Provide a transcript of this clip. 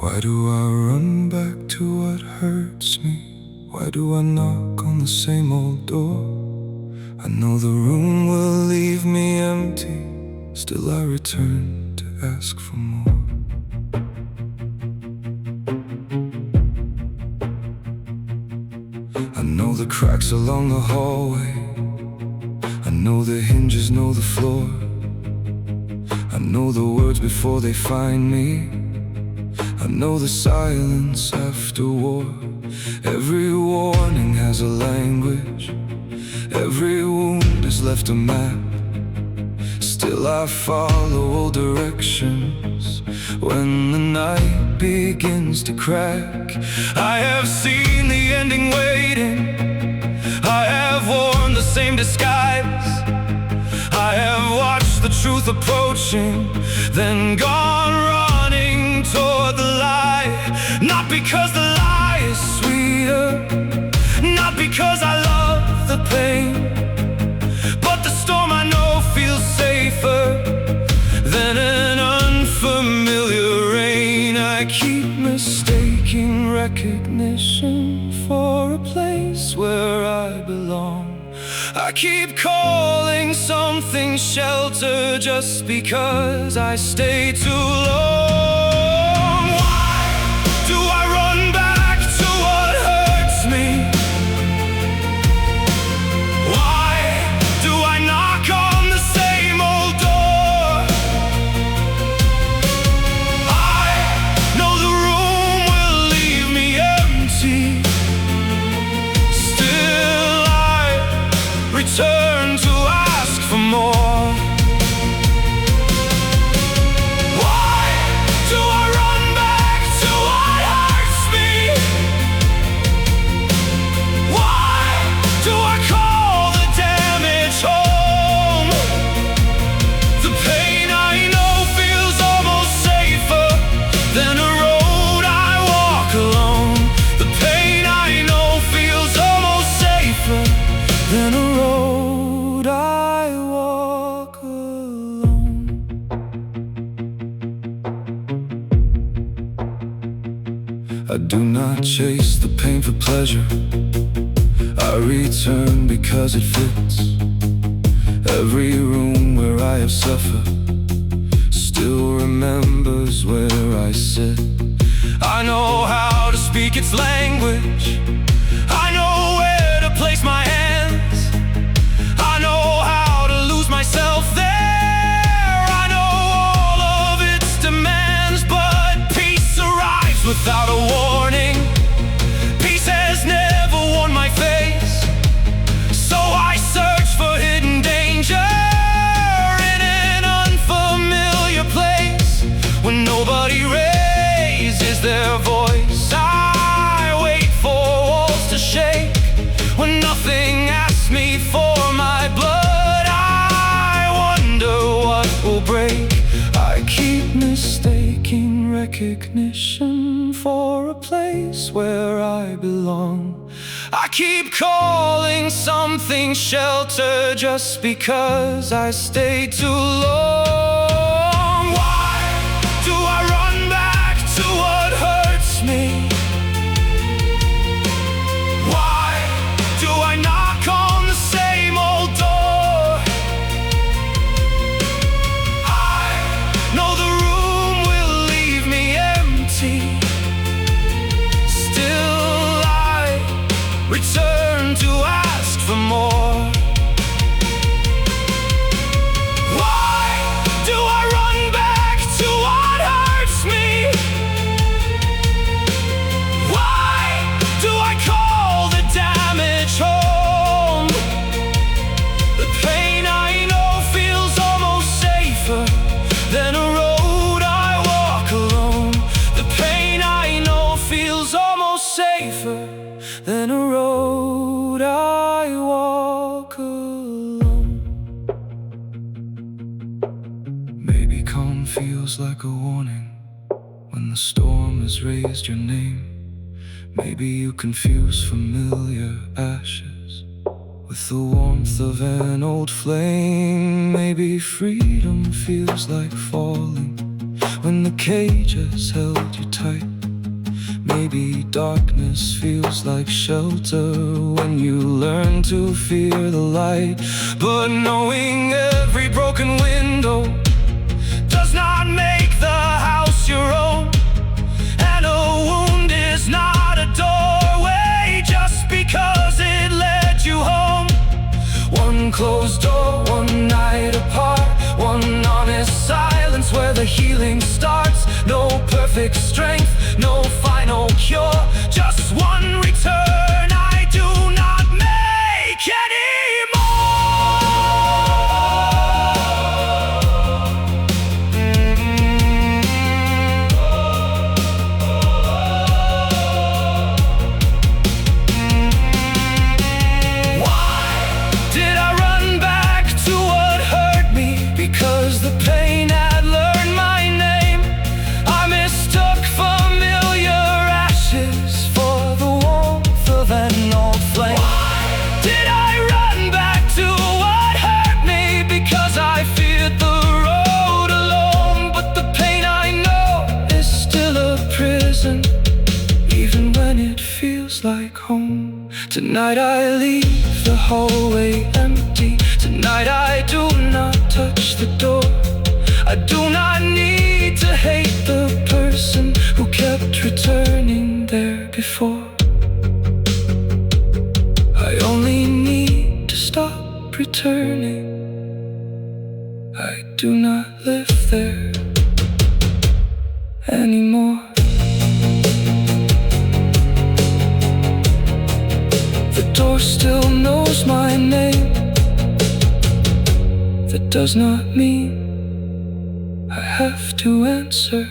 Why do I run back to what hurts me? Why do I knock on the same old door? I know the room will leave me empty, still I return to ask for more. I know the cracks along the hallway, I know the hinges, know the floor. I know the words before they find me, I know the silence after war. Every warning has a language, every wound has left a map. Still I follow all directions when the night begins to crack. I have seen the ending waiting, I have worn the same disguise. I have watched the truth approaching, then gone running toward the lie. Not because the lie is sweeter, not because I love the pain, but the storm I know feels safer than an unfamiliar rain. I keep mistaking recognition for a place where I belong. I keep calling something shelter just because I stay too long. Why do I run back to what hurts me? Why do I knock on the same old door? I know the room will leave me empty, still I return to ask for more. Why do I run back to what hurts me? Why do I call the damage home? The pain I know feels almost safer than a road I walk alone. The pain I know feels almost safer than a road I walk alone. I do not chase the pain for pleasure, I return because it fits. Every room where I have suffered still remembers where I sit. I know how to speak its language, I know where to place my hands, I know how to lose myself there. I know all of its demands, but peace arrives without a warning. Peace has never worn my face, so I search for hidden danger in an unfamiliar place. When nobody raises their voice, I wait for walls to shake. When nothing asks me for my blood, I wonder what will break. I keep mistaking recognition for a place where I belong. I keep calling something shelter just because I stay too long. Why do I run back to what hurts me? Why do I knock on the same old door? I know the room will leave me empty, still I return to ask for more. Why do I run back to what hurts me? Why do I call the damage home? The pain I know feels almost safer than a road I walk alone. The pain I know feels almost safer than a road I walk alone. Maybe calm feels like a warning when the storm has raised your name. Maybe you confuse familiar ashes with the warmth of an old flame. Maybe freedom feels like falling when the cage has held you tight. maybe darkness feels like shelter when you learn to fear the light. But knowing every broken window does not make the house your own. And a wound is not a doorway just because it led you home. One closed door, one night apart, one honest silence where the healing starts. No perfect strength, no final cure, just one return I do not make Why did I run back to what hurt me? Because the pain had learned my name. I mistook familiar ashes for the warmth of an old flame. Why did I run back to what hurt me? Because I feared the road alone. But the pain I know is still a prison, even when it feels like home. Tonight I leave the hallway empty. Tonight I do not touch the door. I do not need to hate the person who kept returning there before. I only need to stop returning. I do not live there anymore. The door still knows my name. That does not mean I have to answer.